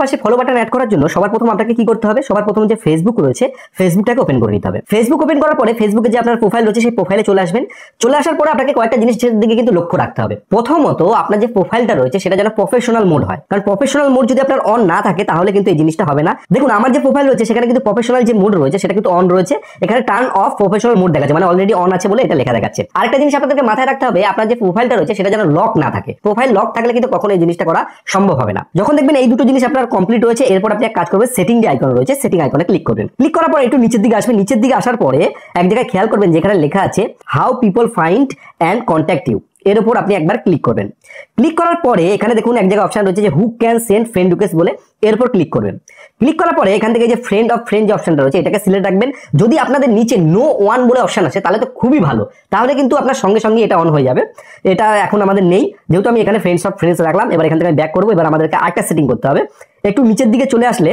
পাশে follow button add করার জন্য সবার প্রথম আপনাকে কি করতে হবে, সবার প্রথম যে ফেসবুক রয়েছে ফেসবুকটাকে ওপেন করে নিতে হবে। ফেসবুক ওপেন করার পরে ফেসবুকে যে আপনার প্রোফাইল রয়েছে সেই প্রোফাইলে চলে আসবেন। চলে আসার পরে আপনাকে কয়েকটা জিনিসের দিকে কিন্তু লক্ষ্য রাখতে হবে। প্রথমত আপনার যে প্রোফাইলটা রয়েছে সেটা যেন প্রফেশনাল মোড হয়, কারণ প্রফেশনাল মোড যদি আপনার অন না থাকে তাহলে কিন্তু এই জিনিসটা হবে না। দেখুন আমার যে প্রোফাইল রয়েছে সেখানে কিন্তু প্রফেশনাল যে মোড রয়েছে সেটা কিন্তু অন রয়েছে, এখানে টার্ন অফ প্রফেশনাল মোড দেখাচ্ছে, মানে অলরেডি অন আছে বলে এটা লেখা দেখাচ্ছে। আরেকটা জিনিস আপনাদেরকে মাথায় রাখতে হবে, আপনার যে প্রোফাইলটা রয়েছে সেটা যেন লক না থাকে। প্রোফাইল লক থাকলে কিন্তু কখনো এই জিনিসটা করা সম্ভব হবে না। যখন দেখবেন এই দুটো জিনিস আপনার কমপ্লিট হয়েছে, এরপর আপনি এক কাজ করবেন, সেটিং যে আইকন রয়েছে সেটিং আইকনে ক্লিক করবেন। ক্লিক করার পর একটু নিচের দিকে আসবেন। নিচের দিকে আসার পরে এক জায়গায় খেয়াল করবেন যেখানে লেখা আছে how people find and contact you, এর উপর আপনি একবার ক্লিক করবেন। ক্লিক করার পরে এখানে দেখুন এক জায়গায় অপশন রয়েছে যে who can send friend request বলে, এর উপর ক্লিক করবেন। ক্লিক করার পরে এখান থেকে যে ফ্রেন্ড অফ ফ্রেন্ড যে অপশনটা রয়েছে এটাকে সিলেক্ট রাখবেন। যদি আপনাদের নিচে নো ওয়ান বলে অপশন আছে তাহলে তো খুবই ভালো, তাহলে কিন্তু আপনার সঙ্গে সঙ্গে এটা অন হয়ে যাবে। এটা এখন আমাদের নেই, যেহেতু আমি এখানে ফ্রেন্ডস অফ ফ্রেন্ডস রাখলাম। এবার এখান থেকে ব্যাক করবো। এবার আমাদেরকে আরেকটা সেটিং করতে হবে। একটু নিচের দিকে চলে আসলে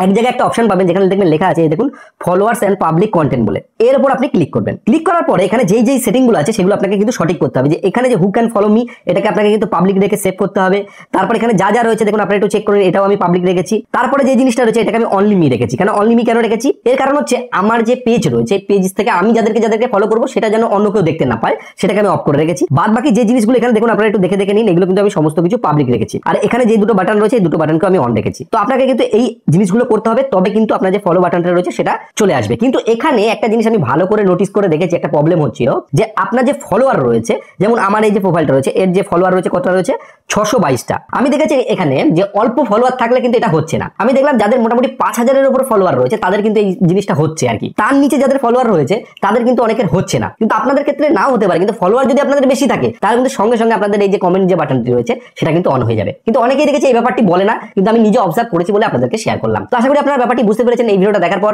এক জায়গায় একটা অপশন পাবেন যেখানে দেখবেন লেখা আছে দেখুন ফলোয়ার্স এন্ড পাবলিক কন্টেন্ট বলে, এর উপর আপনি ক্লিক করবেন। ক্লিক করার পরে এখানে যেই যেই সেটিং গুলো আছে সেগুলো আপনাকে কিন্তু সঠিক করতে হবে। যে এখানে যে হু ক্যান ফলো মি এটাকে আপনাকে কিন্তু পাবলিক রেখে সেভ করতে হবে। তারপর এখানে যা যা রয়েছে দেখুন আপনারা একটু চেক করেন, এটাও আমি পাবলিক রেখেছি। তারপরে যে জিনিসটা রয়েছে এটাকে আমি অনলি মি রেখেছি। কেন অনলি মি কেন রেখেছি, এর কারণ হচ্ছে আমার যে পেজ রয়েছে পেজ থেকে আমি যাদেরকে ফলো করবো সেটা যেন অন্য কেউ দেখতে না পায়, সেটাকে আমি অফ করে রেখেছি। বাদ বাকি যে জিনিসগুলো এখানে দেখুন আপনারা একটু দেখে দেখে নিন, এগুলো কিন্তু আমি সমস্ত কিছু পাবলিক রেখেছি। আর এখানে যে দুটো বাটন রয়েছে এই দুটো বাটনকে আমি অন রেখেছি। তো আপনাকে কিন্তু এই জিনিসগুলো করতে হবে, তবে কিন্তু আপনার যে ফলো বাটনটা রয়েছে সেটা চলে আসবে। কিন্তু এখানে একটা জিনিস আমি ভালো করে নোটিস করে দেখেছি, একটা প্রবলেম হচ্ছিল যে আপনার যে ফলোয়ার রয়েছে, যেমন আমার এই যে প্রোফাইলটা রয়েছে এর যে ফলোয়ার রয়েছে কতটা রয়েছে 622টা। আমি দেখেছি এখানে যে অল্প ফলোয়ার থাকলে কিন্তু এটা হচ্ছে না। আমি দেখলাম যাদের মোটামুটি 5000-এর উপর ফলোয়ার রয়েছে তাদের কিন্তু এই জিনিসটা হচ্ছে আর কি। তার নিচে যাদের ফলোয়ার রয়েছে তাদের কিন্তু অনেকের হচ্ছে না। কিন্তু আপনাদের ক্ষেত্রে নাও হতে পারে, কিন্তু ফলোয়ার যদি আপনাদের বেশি থাকে তাহলে কিন্তু সঙ্গে সঙ্গে আপনাদের এই যে কমেন্ট যে বাটনটি রয়েছে সেটা কিন্তু অন হয়ে যাবে। কিন্তু অনেকেই দেখেছি এই ব্যাপারটি বলে না, কিন্তু আমি নিজে অবজার্ভ করেছি বলে আপনাদেরকে শেয়ার করলাম। তো আশা করি আপনারা ব্যাপারটি বুঝতে পেরেছেন এই ভিডিওটা দেখার পর।